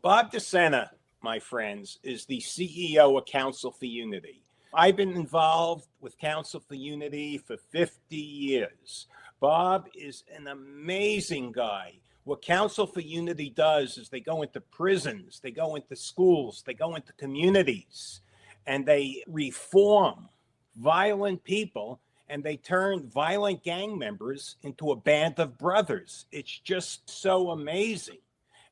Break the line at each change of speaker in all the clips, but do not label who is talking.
Bob DeSena, my friends, is the CEO of Council for Unity. I've been involved with Council for Unity for 50 years. Bob is an amazing guy. What Council for Unity does is they go into prisons, they go into schools, they go into communities, and they reform violent people, and they turn violent gang members into a band of brothers. It's just so amazing.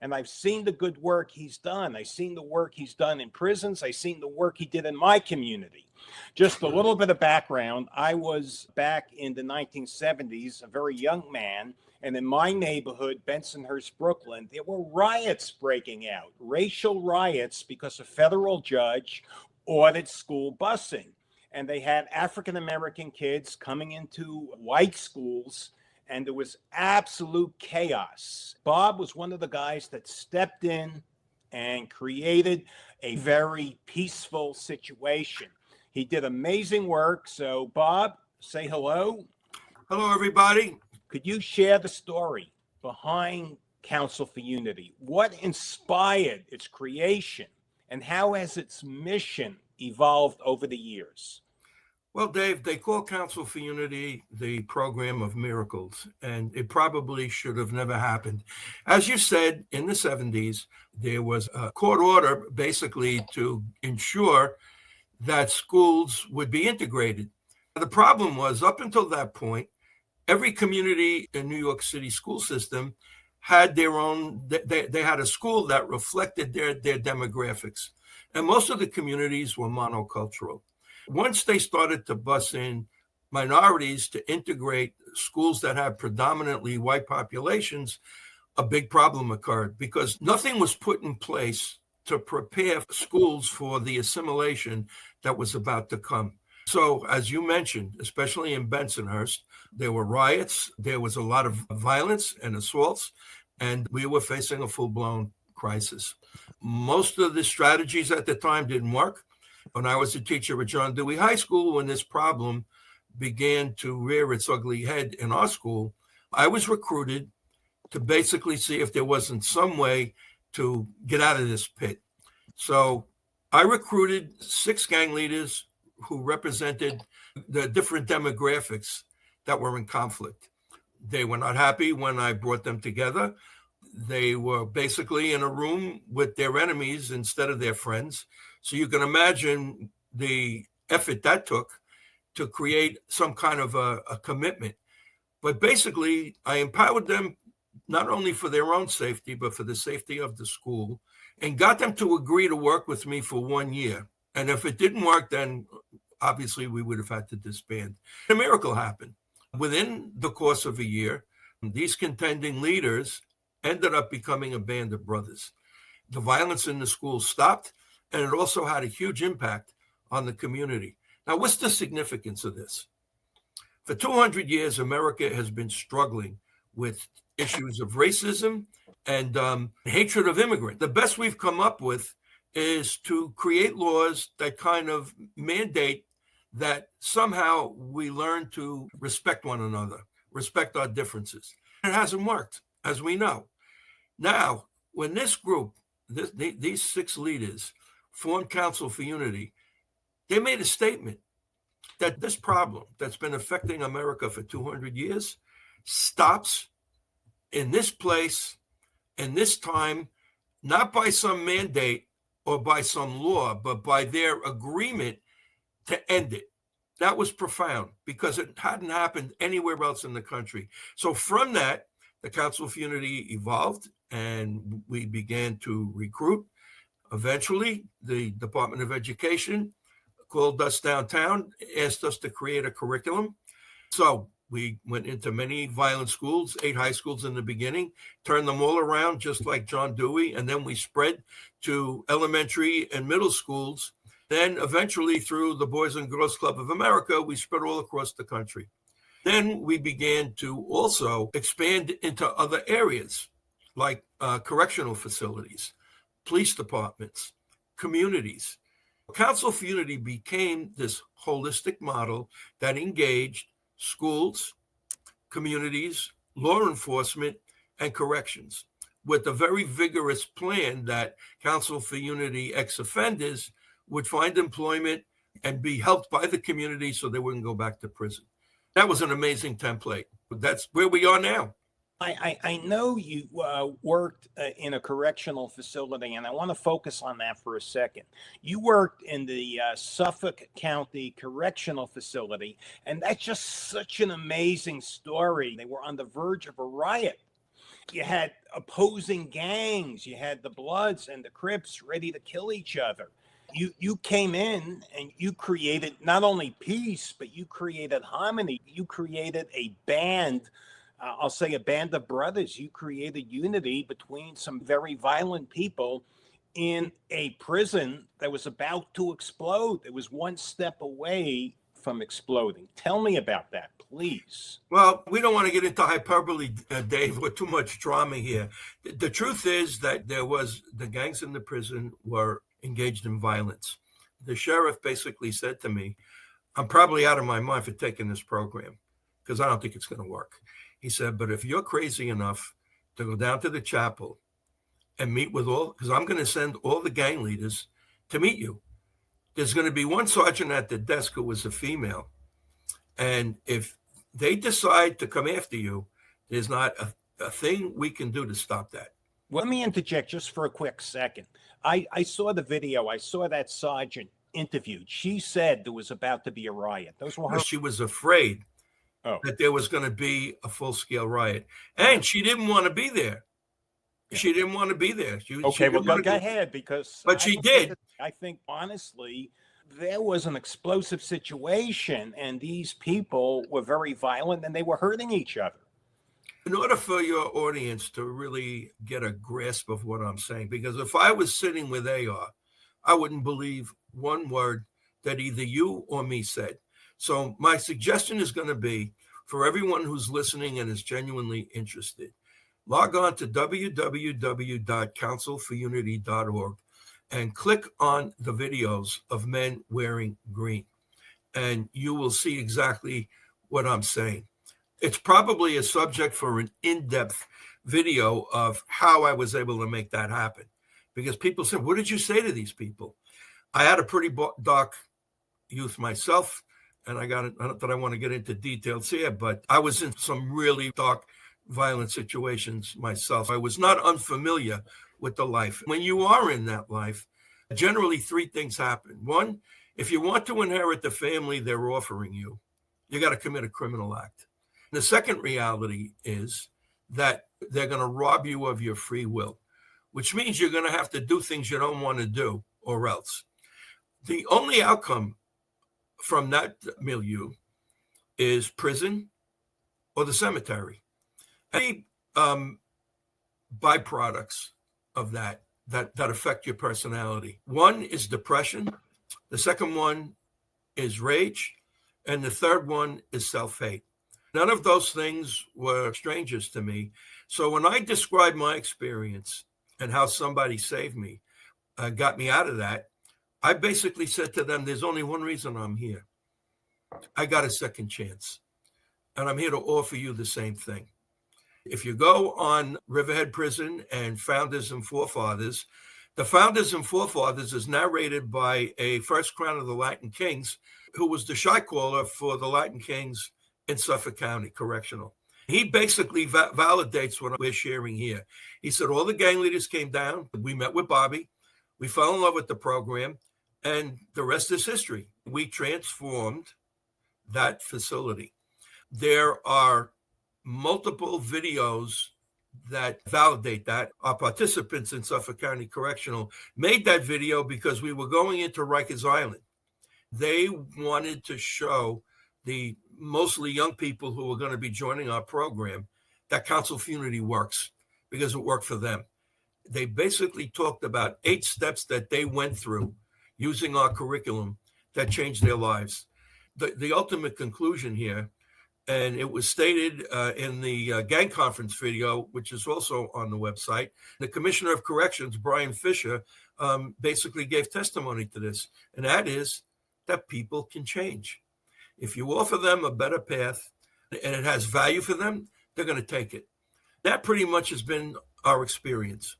And I've seen the good work he's done. I've seen the work he's done in prisons. I've seen the work he did in my community. Just a little bit of background. I was back in the 1970s, a very young man. And in my neighborhood, Bensonhurst, Brooklyn, there were riots breaking out, racial riots, because a federal judge ordered school busing. And they had African-American kids coming into white schools, and there was absolute chaos. Bob was one of the guys that stepped in and created a very peaceful situation. He did amazing work. So, Bob, say hello.
Hello, everybody.
Could you share the story behind Council for Unity? What inspired its creation, and how has its mission evolved over the years?
Well, Dave, they call Council for Unity the program of miracles, and it probably should have never happened. As you said, in the 70s, there was a court order basically to ensure that schools would be integrated. The problem was, up until that point, every community in New York City school system had their own, they had a school that reflected their demographics. And most of the communities were monocultural. Once they started to bus in minorities to integrate schools that had predominantly white populations, a big problem occurred because nothing was put in place to prepare schools for the assimilation that was about to come. So, as you mentioned, especially in Bensonhurst, there were riots, there was a lot of violence and assaults, and we were facing a full-blown crisis. Most of the strategies at the time didn't work. When I was a teacher at John Dewey High School, when this problem began to rear its ugly head in our school, I was recruited to basically see if there wasn't some way to get out of this pit. So I recruited 6 gang leaders who represented the different demographics that were in conflict. They were not happy when I brought them together. They were basically in a room with their enemies instead of their friends. So you can imagine the effort that took to create some kind of a commitment. But basically, I empowered them not only for their own safety, but for the safety of the school, and got them to agree to work with me for 1 year. And if it didn't work, then obviously we would have had to disband. A miracle happened. Within the course of a year, these contending leaders ended up becoming a band of brothers. The violence in the school stopped, and it also had a huge impact on the community. Now, what's the significance of this? For 200 years, America has been struggling with issues of racism and hatred of immigrants. The best we've come up with is to create laws that kind of mandate that somehow we learn to respect one another, respect our differences. It hasn't worked, as we know. Now, when this group, these 6 leaders, formed Council for Unity, they made a statement that this problem that's been affecting America for 200 years stops in this place, in this time, not by some mandate or by some law, but by their agreement to end it. That was profound because it hadn't happened anywhere else in the country. So from that, the Council for Unity evolved and we began to recruit. Eventually, the Department of Education called us downtown, asked us to create a curriculum. So we went into many violent schools, 8 high schools in the beginning, turned them all around just like John Dewey, and then we spread to elementary and middle schools. Then eventually through the Boys and Girls Club of America, we spread all across the country. Then we began to also expand into other areas like correctional facilities, police departments, communities. Council for Unity became this holistic model that engaged schools, communities, law enforcement, and corrections. with a very vigorous plan that Council for Unity ex-offenders would find employment and be helped by the community so they wouldn't go back to prison. That was an amazing template. That's where we are now.
I know you worked in a correctional facility, and I want to focus on that for a second. You worked in the Suffolk County Correctional Facility, and that's just such an amazing story. They were on the verge of a riot. You had opposing gangs. You had the Bloods and the Crips ready to kill each other. You came in and you created not only peace, but you created harmony. You created a band. I'll say a band of brothers. You created unity between some very violent people in a prison that was about to explode. It was one step away from exploding. Tell me about that, please.
Well, we don't want to get into hyperbole, Dave, with too much drama here. The truth is that the gangs in the prison were engaged in violence. The sheriff basically said to me, I'm probably out of my mind for taking this program because I don't think it's going to work. He said, but if you're crazy enough to go down to the chapel and meet with because I'm going to send all the gang leaders to meet you. There's going to be one sergeant at the desk who was a female. And if they decide to come after you, there's not a thing we can do to stop that.
Let me interject just for a quick second. I saw the video. I saw that sergeant interviewed. She said there was about to be a riot. Those were her.
She was afraid that there was going to be a full-scale riot. And she didn't want to be there. Yeah. She didn't want to be there.
Go ahead, because...
But she did.
I think, honestly, there was an explosive situation, and these people were very violent, and they were hurting each other.
In order for your audience to really get a grasp of what I'm saying, because if I was sitting with AR, I wouldn't believe one word that either you or me said. So my suggestion is going to be, for everyone who's listening and is genuinely interested, log on to www.councilforunity.org and click on the videos of men wearing green, and you will see exactly what I'm saying. It's probably a subject for an in-depth video of how I was able to make that happen, because people said, what did you say to these people? I had a pretty dark youth myself, and not that I want to get into details here, but I was in some really dark, violent situations myself. I was not unfamiliar with the life. When you are in that life, generally three things happen. One, if you want to inherit the family they're offering you, you got to commit a criminal act. The second reality is that they're going to rob you of your free will, which means you're going to have to do things you don't want to do, or else. The only outcome from that milieu is prison or the cemetery. Any byproducts of that affect your personality. One is depression. The second one is rage. And the third one is self-hate. None of those things were strangers to me. So when I describe my experience and how somebody saved me, got me out of that, I basically said to them, there's only one reason I'm here. I got a second chance. And I'm here to offer you the same thing. If you go on Riverhead Prison and Founders and Forefathers, the Founders and Forefathers is narrated by a first Crown of the Latin Kings, who was the shot caller for the Latin Kings in Suffolk County Correctional. He basically validates what we're sharing here. He said all the gang leaders came down. We met with Bobby. We fell in love with the program. And the rest is history. We transformed that facility. There are multiple videos that validate that. Our participants in Suffolk County Correctional made that video because we were going into Rikers Island. They wanted to show the mostly young people who were going to be joining our program that Council for Unity works, because it worked for them. They basically talked about 8 steps that they went through using our curriculum that changed their lives. The ultimate conclusion here, and it was stated in the gang conference video, which is also on the website, the Commissioner of Corrections, Brian Fisher, basically gave testimony to this, and that is that people can change. If you offer them a better path and it has value for them, they're going to take it. That pretty much has been our experience.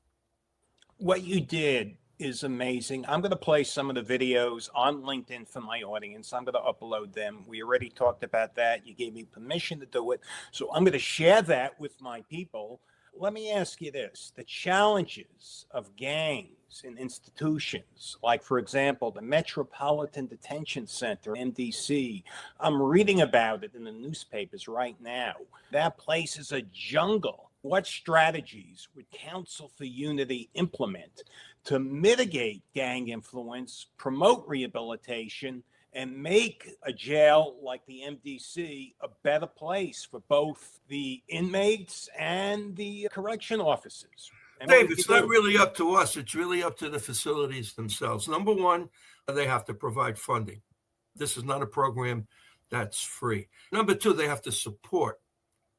What you did is amazing. I'm going to play some of the videos on LinkedIn for my audience. I'm going to upload them. We already talked about that. You gave me permission to do it. So I'm going to share that with my people. Let me ask you this. The challenges of gangs in institutions, like, for example, the Metropolitan Detention Center, MDC, I'm reading about it in the newspapers right now. That place is a jungle. What strategies would Council for Unity implement to mitigate gang influence, promote rehabilitation, and make a jail like the MDC a better place for both the inmates and the correction officers? And
Dave, it's not really up to us. It's really up to the facilities themselves. Number one, they have to provide funding. This is not a program that's free. Number two, they have to support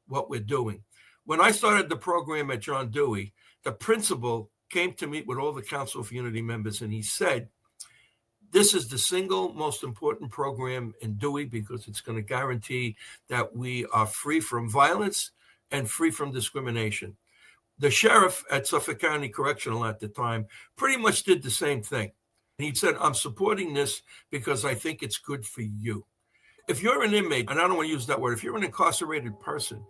what we're doing. When I started the program at John Dewey, the principal came to meet with all the Council for Unity members, and he said, this is the single most important program in Dewey because it's going to guarantee that we are free from violence and free from discrimination. The sheriff at Suffolk County Correctional at the time pretty much did the same thing. He said, I'm supporting this because I think it's good for you. If you're an inmate, and I don't want to use that word, if you're an incarcerated person,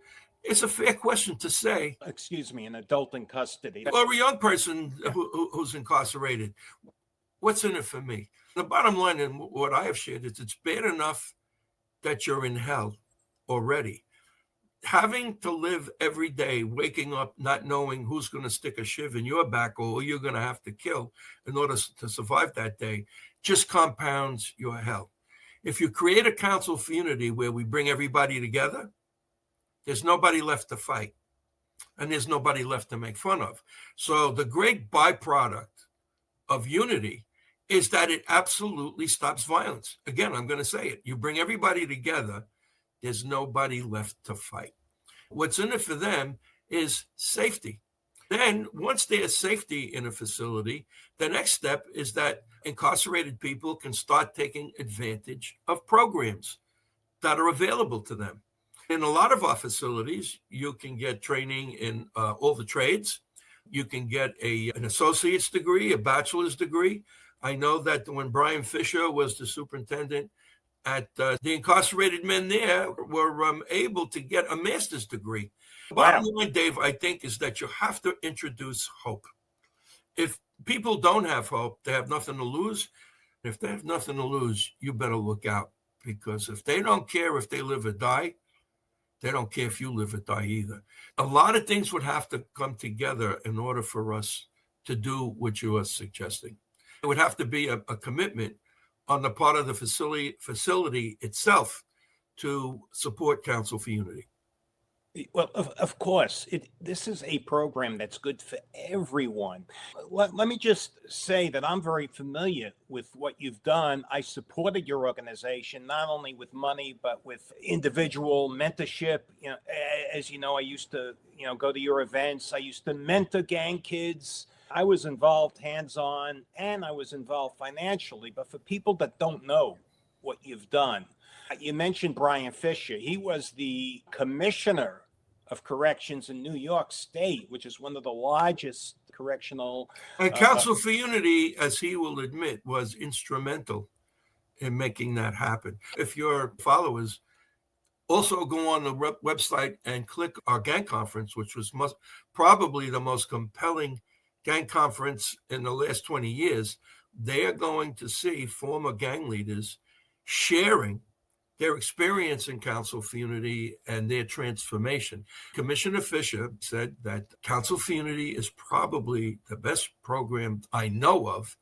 it's a fair question to say.
Excuse me, an adult in custody.
Or a young person who's incarcerated. What's in it for me? The bottom line in what I have shared is it's bad enough that you're in hell already. Having to live every day, waking up, not knowing who's going to stick a shiv in your back or who you're going to have to kill in order to survive that day, just compounds your hell. If you create a Council for Unity where we bring everybody together, there's nobody left to fight, and there's nobody left to make fun of. So the great byproduct of unity is that it absolutely stops violence. Again, I'm going to say it. You bring everybody together, there's nobody left to fight. What's in it for them is safety. Then once there's safety in a facility, the next step is that incarcerated people can start taking advantage of programs that are available to them. In a lot of our facilities, you can get training in all the trades. You can get an associate's degree, a bachelor's degree. I know that when Brian Fisher was the superintendent at the incarcerated men there were able to get a master's degree. Bottom line, Dave, I think, is that you have to introduce hope. If people don't have hope, they have nothing to lose. If they have nothing to lose, you better look out, because if they don't care if they live or die, they don't care if you live or die either. A lot of things would have to come together in order for us to do what you are suggesting. It would have to be a commitment on the part of the facility itself to support Council for Unity.
Well, of course, this is a program that's good for everyone. Let me just say that I'm very familiar with what you've done. I supported your organization, not only with money, but with individual mentorship. You know, as you know, I used to, go to your events. I used to mentor gang kids. I was involved hands-on, and I was involved financially. But for people that don't know what you've done, you mentioned Brian Fisher. He was the commissioner of corrections in New York State, which is one of the largest correctional.
And Council for Unity, as he will admit, was instrumental in making that happen. If your followers also go on the website and click our gang conference, which was probably the most compelling gang conference in the last 20 years, they are going to see former gang leaders sharing their experience in Council for Unity and their transformation. Commissioner Fisher said that Council for Unity is probably the best program I know of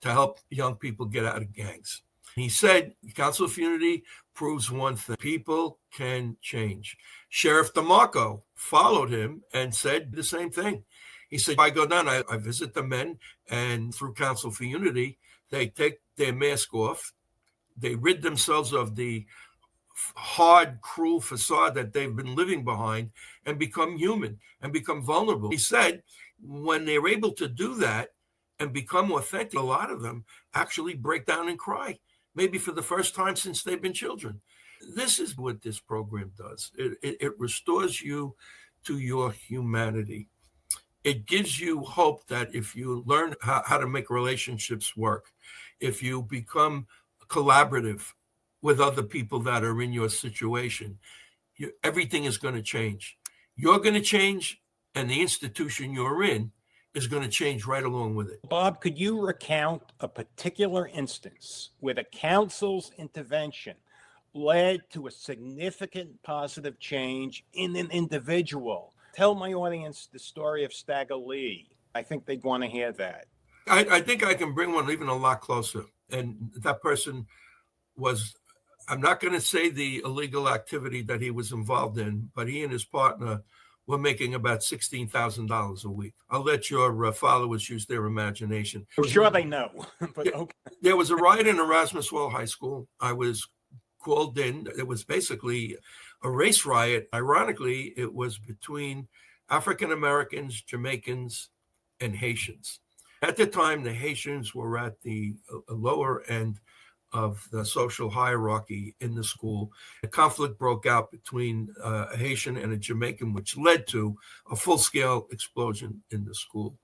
to help young people get out of gangs. He said Council for Unity proves one thing: people can change. Sheriff DeMarco followed him and said the same thing. He said, I go down, I visit the men, and through Council for Unity, they take their mask off. They rid themselves of the hard, cruel facade that they've been living behind and become human and become vulnerable. He said when they're able to do that and become authentic, a lot of them actually break down and cry, maybe for the first time since they've been children. This is what this program does. It restores you to your humanity. it gives you hope that if you learn how to make relationships work, if you become collaborative with other people that are in your situation, everything is going to change. You're going to change, and the institution you're in is going to change right along with it.
Bob, could you recount a particular instance where the council's intervention led to a significant positive change in an individual? Tell my audience the story of Stagger Lee. I think they'd want to hear that.
I think I can bring one even a lot closer. And that person was, I'm not going to say the illegal activity that he was involved in, but he and his partner were making about $16,000 a week. I'll let your followers use their imagination.
I'm sure they know. But okay.
There was a riot in Erasmus Hall High School. I was called in. It was basically a race riot. Ironically, it was between African Americans, Jamaicans, and Haitians. At the time, the Haitians were at the lower end of the social hierarchy in the school. A conflict broke out between a Haitian and a Jamaican, which led to a full-scale explosion in the school.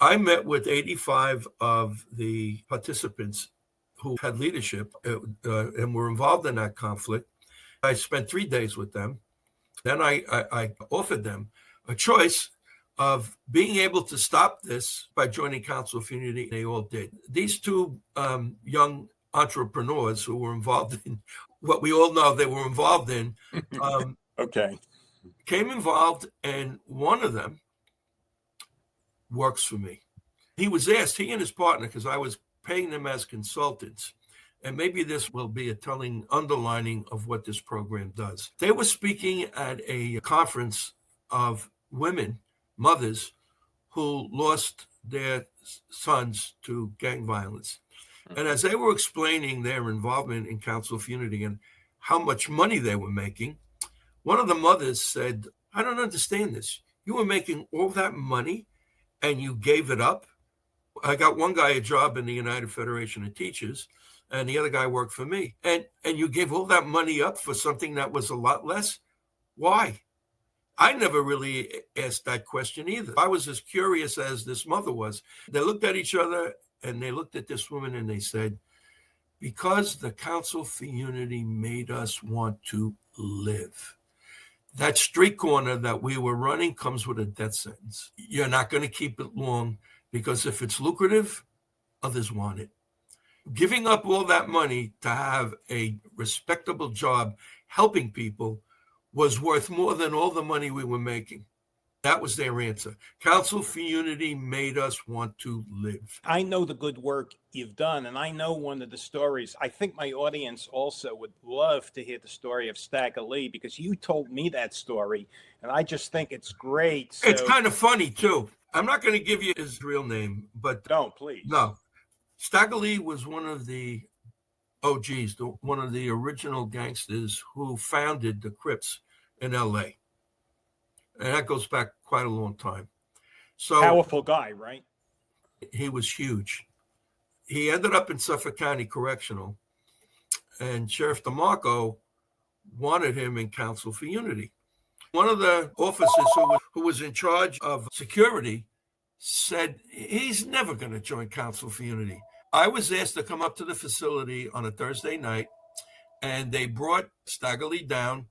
I met with 85 of the participants who had leadership and were involved in that conflict. I spent 3 days with them. Then I offered them a choice of being able to stop this by joining Council of Unity. They all did. These two young entrepreneurs who were involved in what we all know they were involved in
Okay.
came involved, and one of them works for me. He was asked, he and his partner, because I was paying them as consultants, and maybe this will be a telling underlining of what this program does. They were speaking at a conference of women, mothers, who lost their sons to gang violence. And as they were explaining their involvement in Council of Unity and how much money they were making, one of the mothers said, I don't understand this. You were making all that money and you gave it up? I got one guy a job in the United Federation of Teachers, and the other guy worked for me. And you gave all that money up for something that was a lot less? Why? I never really asked that question either. I was as curious as this mother was. They looked at each other and they looked at this woman and they said, because the Council for Unity made us want to live. That street corner that we were running comes with a death sentence. You're not going to keep it long because if it's lucrative, others want it. Giving up all that money to have a respectable job helping people was worth more than all the money we were making. That was their answer. Council for Unity made us want to live.
I know the good work you've done, and I know one of the stories. I think my audience also would love to hear the story of Stagger Lee, because you told me that story, and I just think it's great. So...
It's kind of funny, too. I'm not going to give you his real name, but...
Don't, please.
No. Stagger Lee was one of the OGs, one of the original gangsters who founded the Crips in L.A., and that goes back quite a long time. So
powerful guy, right?
He was huge. He ended up in Suffolk County Correctional, and Sheriff DeMarco wanted him in Council for Unity. One of the officers who was in charge of security said, he's never going to join Council for Unity. I was asked to come up to the facility on a Thursday night, and they brought Stagger Lee down,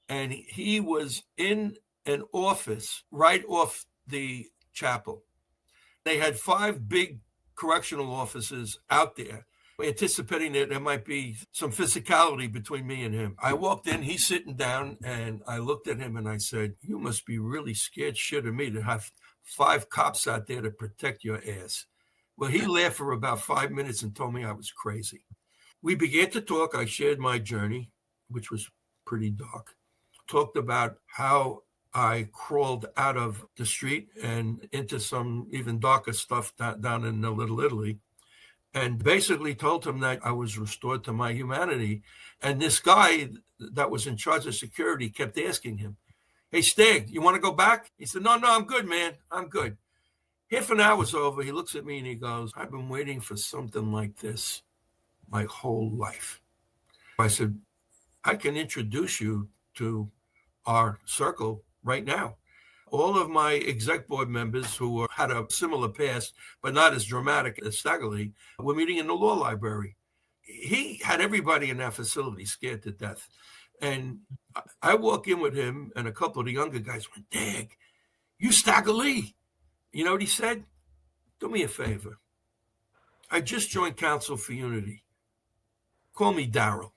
and he was in an office right off the chapel. They had 5 big correctional officers out there, anticipating that there might be some physicality between me and him. I walked in, he's sitting down, and I looked at him and I said, you must be really scared shit of me to have 5 cops out there to protect your ass. Well, he laughed for about 5 minutes and told me I was crazy. We began to talk. I shared my journey, which was pretty dark. Talked about how I crawled out of the street and into some even darker stuff down in Little Italy, and basically told him that I was restored to my humanity. And this guy that was in charge of security kept asking him, hey, Stag, you want to go back? He said, no, I'm good, man. I'm good. Half an hour's over. He looks at me and he goes, I've been waiting for something like this my whole life. I said, I can introduce you to our circle right now. all of my exec board members who had a similar past, but not as dramatic as Staggerly, were meeting in the law library. He had everybody in that facility scared to death. And I walk in with him, and a couple of the younger guys went, "Dag, you Staggerly." You know what he said? "Do me a favor. I just joined Council for Unity. Call me Daryl."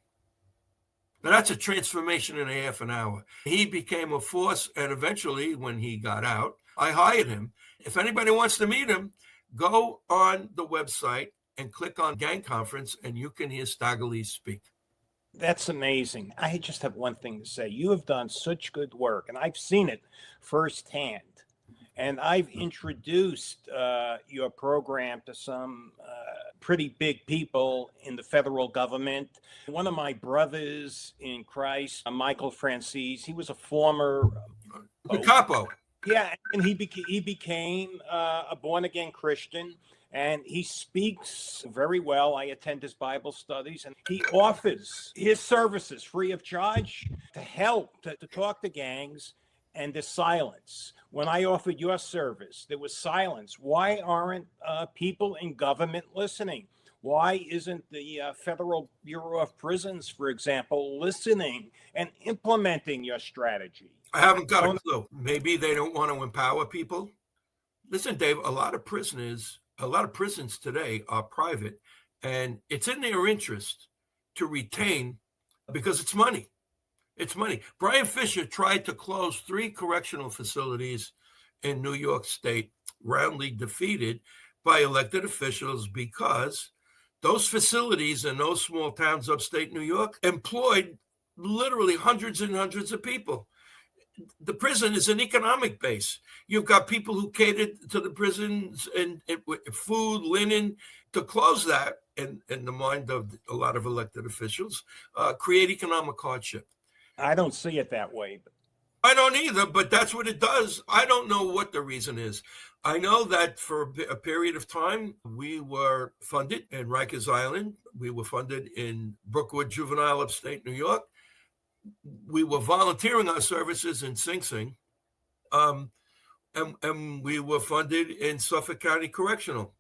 Now, that's a transformation in a half an hour. He became a force, and eventually, when he got out, I hired him. If anybody wants to meet him, go on the website and click on Gang Conference, and you can hear Staggerly speak.
That's amazing. I just have one thing to say. You have done such good work, and I've seen it firsthand. And I've introduced your program to some pretty big people in the federal government. One of my brothers in Christ, Michael Francis, he was a former
The capo.
Yeah, and he became a born-again Christian, and he speaks very well. I attend his Bible studies, and he offers his services free of charge to help to talk to gangs, and there's silence. When I offered your service, there was silence. Why aren't people in government listening? Why isn't the Federal Bureau of Prisons, for example, listening and implementing your strategy?
I haven't got a clue. Maybe they don't want to empower people. Listen, Dave, a lot of prisons today are private, and it's in their interest to retain because it's money. It's money. Brian Fisher tried to close 3 correctional facilities in New York State, roundly defeated by elected officials because those facilities in those small towns upstate New York employed literally hundreds and hundreds of people. The prison is an economic base. You've got people who cater to the prisons and food, linen. To close that, in the mind of a lot of elected officials, create economic hardship.
I don't see it that way.
I don't either, but that's what it does. I don't know what the reason is. I know that for a period of time, we were funded in Rikers Island. We were funded in Brookwood Juvenile, upstate New York. We were volunteering our services in Sing Sing. And we were funded in Suffolk County Correctional.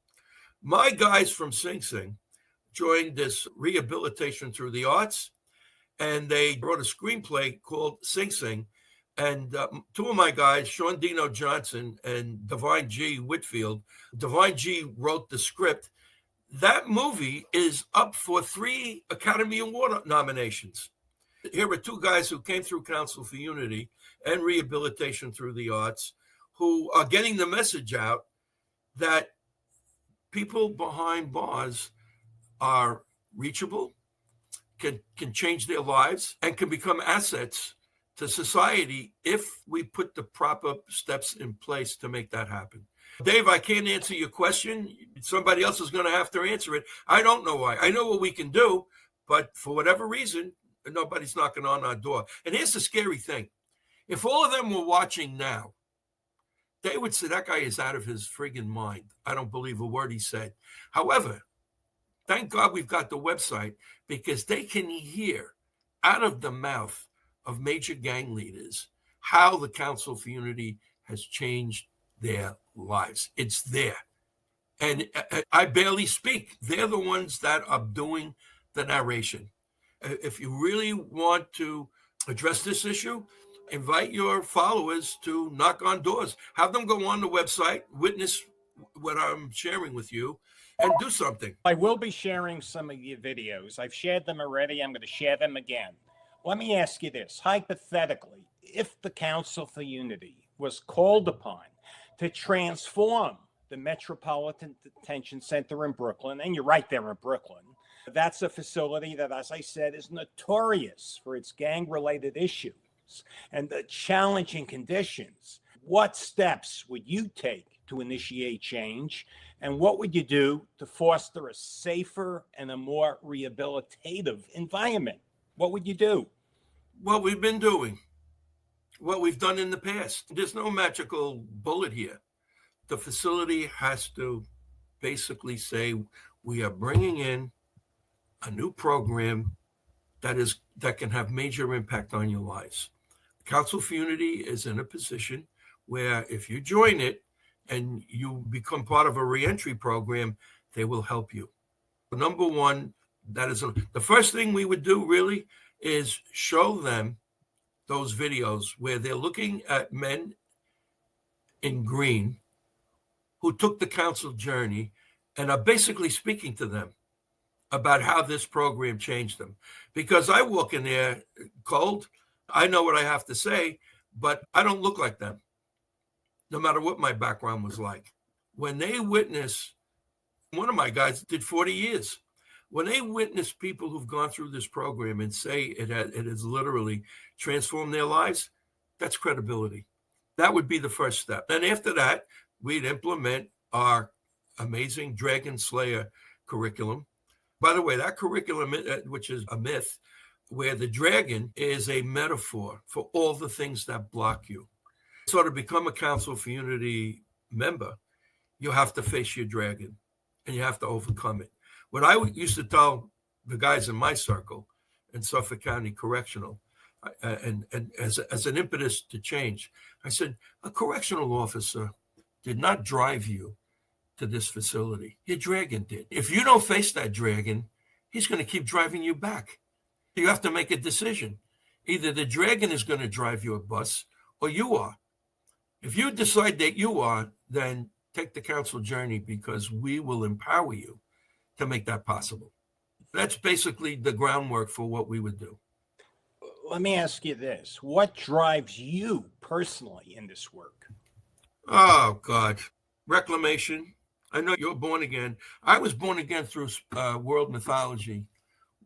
My guys from Sing Sing joined this rehabilitation through the arts, and they wrote a screenplay called Sing Sing. And 2 of my guys, Sean Dino Johnson and Divine G. Whitfield, Divine G wrote the script. That movie is up for 3 Academy Award nominations. Here are 2 guys who came through Council for Unity and rehabilitation through the arts, who are getting the message out that people behind bars are reachable, can change their lives, and can become assets to society if we put the proper steps in place to make that happen. Dave, I can't answer your question. Somebody else is going to have to answer it. I don't know why. I know what we can do, but for whatever reason, nobody's knocking on our door. And here's the scary thing. If all of them were watching now, they would say, that guy is out of his friggin' mind. I don't believe a word he said. However, thank God we've got the website, because they can hear out of the mouth of major gang leaders how the Council for Unity has changed their lives. It's there. And I barely speak. They're the ones that are doing the narration. If you really want to address this issue, invite your followers to knock on doors. Have them go on the website, witness what I'm sharing with you, and do something.
I will be sharing some of your videos. I've shared them already. I'm going to share them again. Let me ask you this. Hypothetically, if the Council for Unity was called upon to transform the Metropolitan Detention Center in Brooklyn, and you're right there in Brooklyn, that's a facility that, as I said, is notorious for its gang-related issues and the challenging conditions. What steps would you take to initiate change? And what would you do to foster a safer and a more rehabilitative environment? What would you do?
What we've been doing, what we've done in the past. There's no magical bullet here. The facility has to basically say, we are bringing in a new program that can have major impact on your lives. Council for Unity is in a position where if you join it and you become part of a reentry program, they will help you. Number one, the first thing we would do really is show them those videos where they're looking at men in green who took the counsel journey and are basically speaking to them about how this program changed them. Because I walk in there cold, I know what I have to say, but I don't look like them, no matter what my background was like. When they witness, one of my guys did 40 years. When they witness people who've gone through this program and say it has literally transformed their lives, that's credibility. That would be the first step. And after that, we'd implement our amazing Dragon Slayer curriculum. By the way, that curriculum, which is a myth, where the dragon is a metaphor for all the things that block you. So to become a Council for Unity member, you have to face your dragon and you have to overcome it. What I used to tell the guys in my circle in Suffolk County Correctional, and as an impetus to change, I said, a correctional officer did not drive you to this facility. Your dragon did. If you don't face that dragon, he's going to keep driving you back. You have to make a decision. Either the dragon is going to drive you a bus or you are. If you decide that you are, then take the council journey, because we will empower you to make that possible. That's basically the groundwork for what we would do.
Let me ask you this. What drives you personally in this work?
Oh, God. Reclamation. I know you're born again. I was born again through world mythology,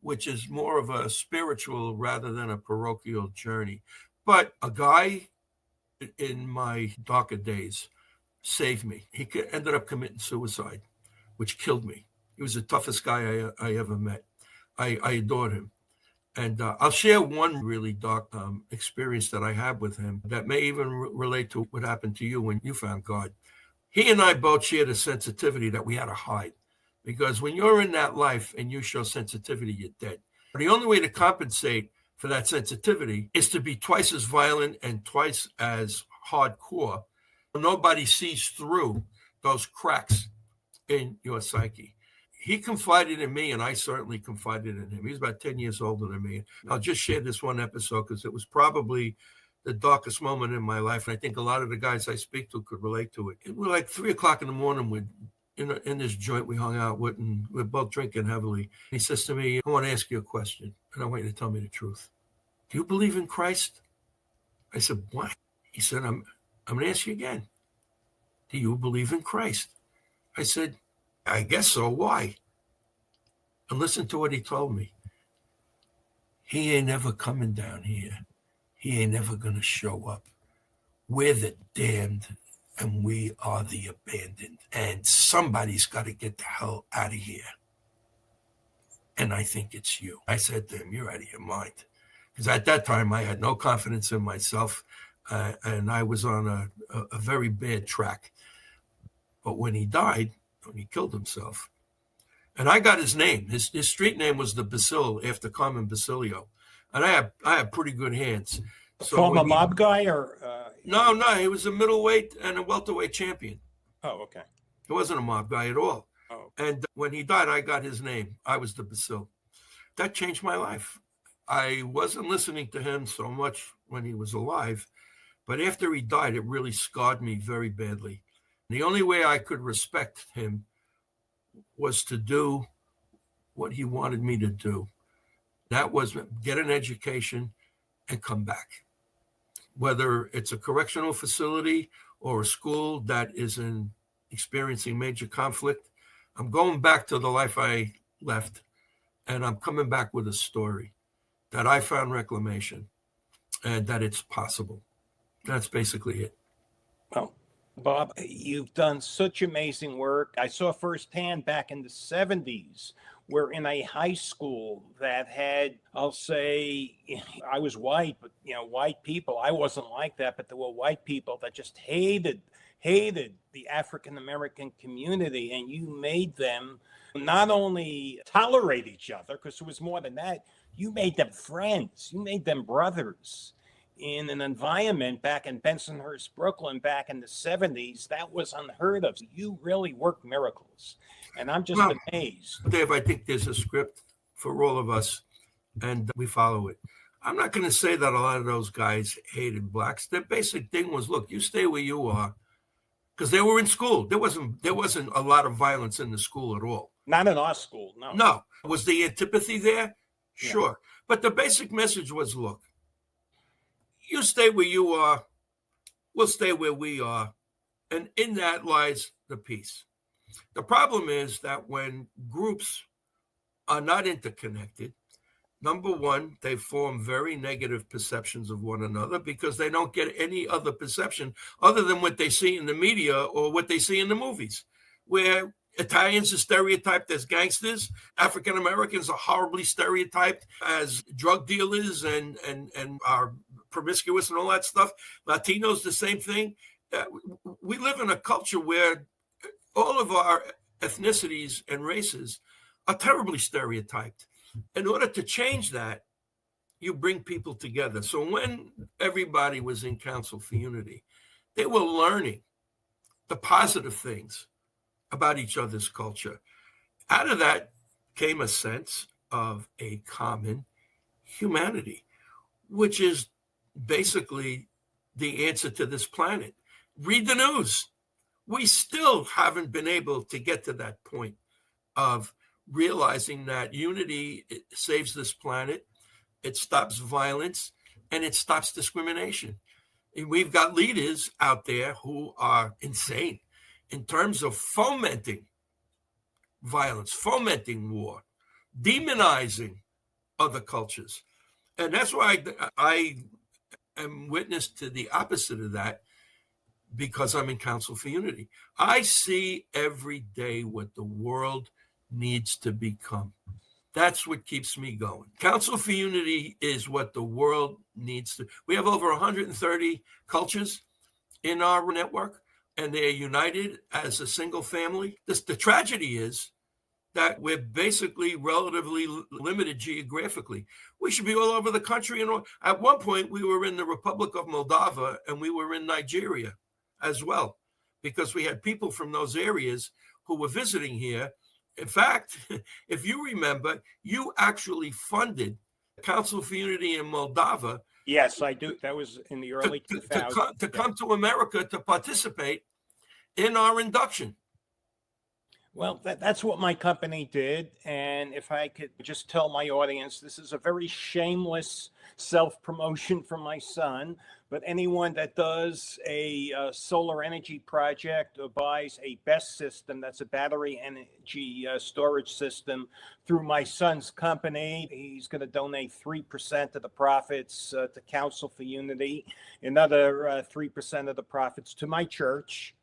which is more of a spiritual rather than a parochial journey. But a guy in my darker days saved me. He ended up committing suicide, which killed me. He was the toughest guy I ever met. I adored him. And I'll share one really dark experience that I had with him that may even relate to what happened to you when you found God. He and I both shared a sensitivity that we had to hide, because when you're in that life and you show sensitivity, you're dead. The only way to compensate for that sensitivity is to be twice as violent and twice as hardcore. Nobody sees through those cracks in your psyche. He confided in me, and I certainly confided in him. He's about 10 years older than me. I'll just share this one episode because it was probably the darkest moment in my life. And I think a lot of the guys I speak to could relate to it. It was like 3 o'clock in the morning. In this joint we hung out with, and we're both drinking heavily. He says to me, I want to ask you a question, and I want you to tell me the truth. Do you believe in Christ? I said, what? He said, I'm going to ask you again. Do you believe in Christ? I said, I guess so. Why? And listen to what he told me. He ain't never coming down here. He ain't never going to show up. We're the damned and we are the abandoned. And somebody's got to get the hell out of here. And I think it's you. I said to him, you're out of your mind. Because at that time, I had no confidence in myself. And I was on a very bad track. But when he died, when he killed himself, and I got his name. His street name was the Basil, after Carmen Basilio. And I have pretty good hands.
So former mob guy or?
No, he was a middleweight and a welterweight champion.
Oh, okay.
He wasn't a mob guy at all.
Oh.
And when he died, I got his name. I was the Basil. That changed my life. I wasn't listening to him so much when he was alive, but after he died, it really scarred me very badly. The only way I could respect him was to do what he wanted me to do. That was get an education and come back. Whether it's a correctional facility or a school that is experiencing major conflict, I'm going back to the life I left, and I'm coming back with a story that I found reclamation and that it's possible. That's basically it.
Well, Bob, you've done such amazing work. I saw firsthand back in the 70s, we're in a high school that had, I'll say, I was white, but, white people, I wasn't like that, but there were white people that just hated the African-American community, and you made them not only tolerate each other, because it was more than that, you made them friends, you made them brothers. in an environment back in Bensonhurst, Brooklyn, back in the 70s, that was unheard of. You really work miracles. And I'm just amazed.
Dave, I think there's a script for all of us, and we follow it. I'm not going to say that a lot of those guys hated blacks. Their basic thing was, look, you stay where you are, because they were in school. There wasn't a lot of violence in the school at all.
Not in our school, no.
No. Was the antipathy there? Sure. Yeah. But the basic message was, look, you stay where you are, we'll stay where we are, and in that lies the peace. The problem is that when groups are not interconnected, number one, they form very negative perceptions of one another because they don't get any other perception other than what they see in the media or what they see in the movies, where Italians are stereotyped as gangsters. African Americans are horribly stereotyped as drug dealers and are promiscuous and all that stuff. Latinos, the same thing. We live in a culture where all of our ethnicities and races are terribly stereotyped. In order to change that, you bring people together. So when everybody was in Council for Unity, they were learning the positive things about each other's culture. Out of that came a sense of a common humanity, which is basically the answer to this planet. Read the news. We still haven't been able to get to that point of realizing that unity saves this planet, it stops violence, and it stops discrimination. And we've got leaders out there who are insane in terms of fomenting violence, fomenting war, demonizing other cultures. And that's why I am witness to the opposite of that, because I'm in Council for Unity. I see every day what the world needs to become. That's what keeps me going. Council for Unity is what the world needs to. We have over 130 cultures in our network, and they're united as a single family. The tragedy is that we're basically relatively limited geographically. We should be all over the country. And at one point, we were in the Republic of Moldova, and we were in Nigeria as well, because we had people from those areas who were visiting here. In fact, if you remember, you actually funded Council for Unity in Moldova.
Yes, I do. That was in the early 2000s.
To come to America to participate in our induction.
Well, that's what my company did. And if I could just tell my audience, this is a very shameless self-promotion from my son. But anyone that does a solar energy project or buys a BESS system, that's a battery energy storage system, through my son's company, he's going to donate 3% of the profits to Council for Unity, another 3% of the profits to my church.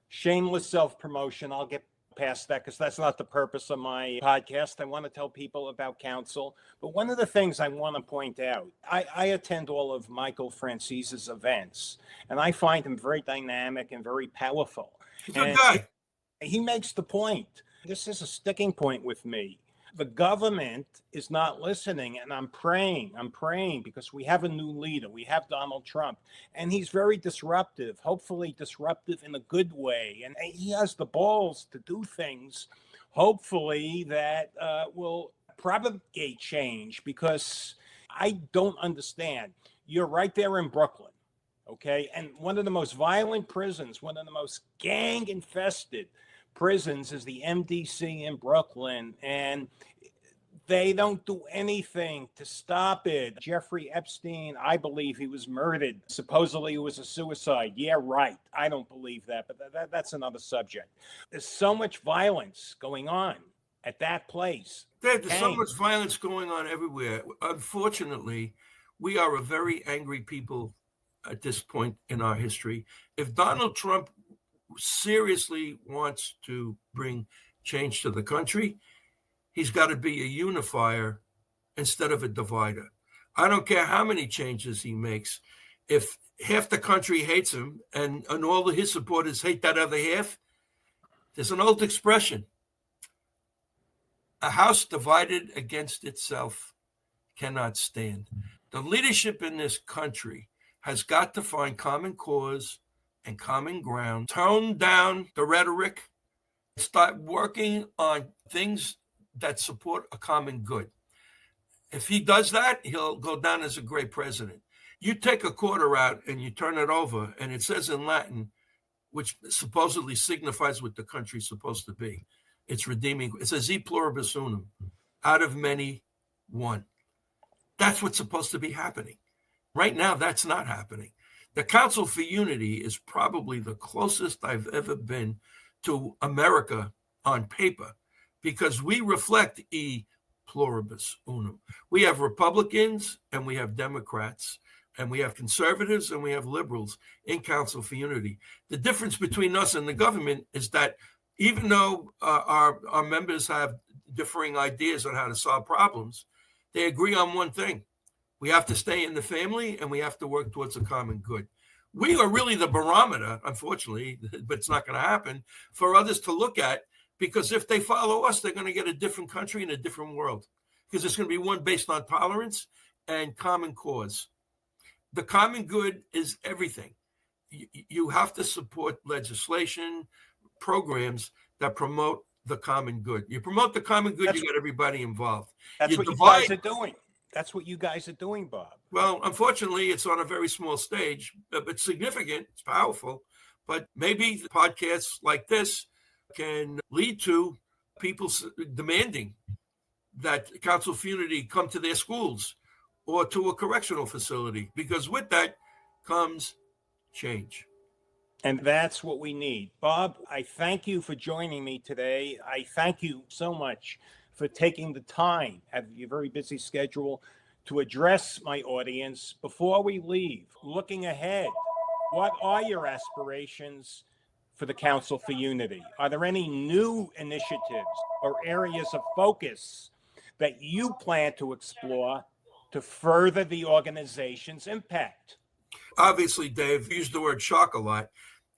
Shameless self-promotion. I'll get past that because that's not the purpose of my podcast. I want to tell people about Council. But one of the things I want to point out, I attend all of Michael Francese's events, and I find him very dynamic and very powerful.
He's a good guy.
He makes the point. This is a sticking point with me. The government is not listening, and I'm praying because we have a new leader. We have Donald Trump, and he's very disruptive, hopefully disruptive in a good way. And he has the balls to do things, hopefully, that will propagate change, because I don't understand. You're right there in Brooklyn, okay? And one of the most violent prisons, one of the most gang-infested prisons is the MDC in Brooklyn, and they don't do anything to stop it. Jeffrey Epstein, I believe he was murdered. Supposedly it was a suicide. Yeah, right. I don't believe that, but that's another subject. There's so much violence going on at that place.
There's so much violence going on everywhere. Unfortunately, we are a very angry people at this point in our history. If Donald Trump seriously wants to bring change to the country, he's got to be a unifier instead of a divider. I don't care how many changes he makes. If half the country hates him and all of his supporters hate that other half, there's an old expression: a house divided against itself cannot stand. The leadership in this country has got to find common cause and common ground, tone down the rhetoric, start working on things that support a common good. If he does that, he'll go down as a great president. You take a quarter out and you turn it over, and it says in Latin, which supposedly signifies what the country's supposed to be. It's redeeming. It says e pluribus unum, out of many, one. That's what's supposed to be happening. Right now, that's not happening. The Council for Unity is probably the closest I've ever been to America on paper, because we reflect e pluribus unum. We have Republicans and we have Democrats, and we have conservatives and we have liberals in Council for Unity. The difference between us and the government is that even though our members have differing ideas on how to solve problems, they agree on one thing. We have to stay in the family and we have to work towards a common good. We are really the barometer, unfortunately, but it's not going to happen, for others to look at, because if they follow us, they're going to get a different country and a different world, because it's going to be one based on tolerance and common cause. The common good is everything. You have to support legislation, programs that promote the common good. You promote the common good, you get everybody involved.
That's what you guys are doing. That's what you guys are doing, Bob.
Well, unfortunately, it's on a very small stage, but it's significant. It's powerful. But maybe podcasts like this can lead to people demanding that Council for Unity come to their schools or to a correctional facility, because with that comes change.
And that's what we need. Bob, I thank you for joining me today. I thank you so much for taking the time out of your very busy schedule to address my audience. Before we leave, looking ahead, what are your aspirations for the Council for Unity? Are there any new initiatives or areas of focus that you plan to explore to further the organization's impact?
Obviously, Dave, you used the word shark a lot.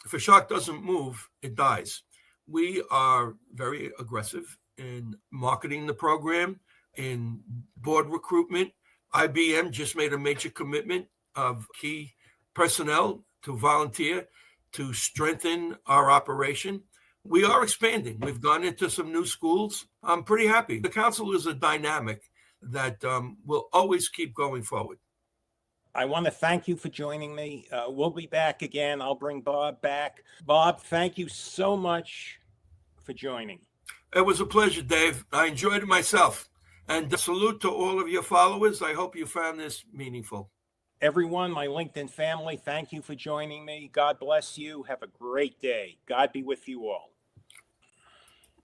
If a shark doesn't move, it dies. We are very aggressive in marketing the program, in board recruitment. IBM just made a major commitment of key personnel to volunteer to strengthen our operation. We are expanding. We've gone into some new schools. I'm pretty happy. The council is a dynamic that will always keep going forward.
I want to thank you for joining me. We'll be back again. I'll bring Bob back. Bob, thank you so much for joining.
It was a pleasure, Dave. I enjoyed it myself. And salute to all of your followers. I hope you found this meaningful.
Everyone, my LinkedIn family, thank you for joining me. God bless you. Have a great day. God be with you all.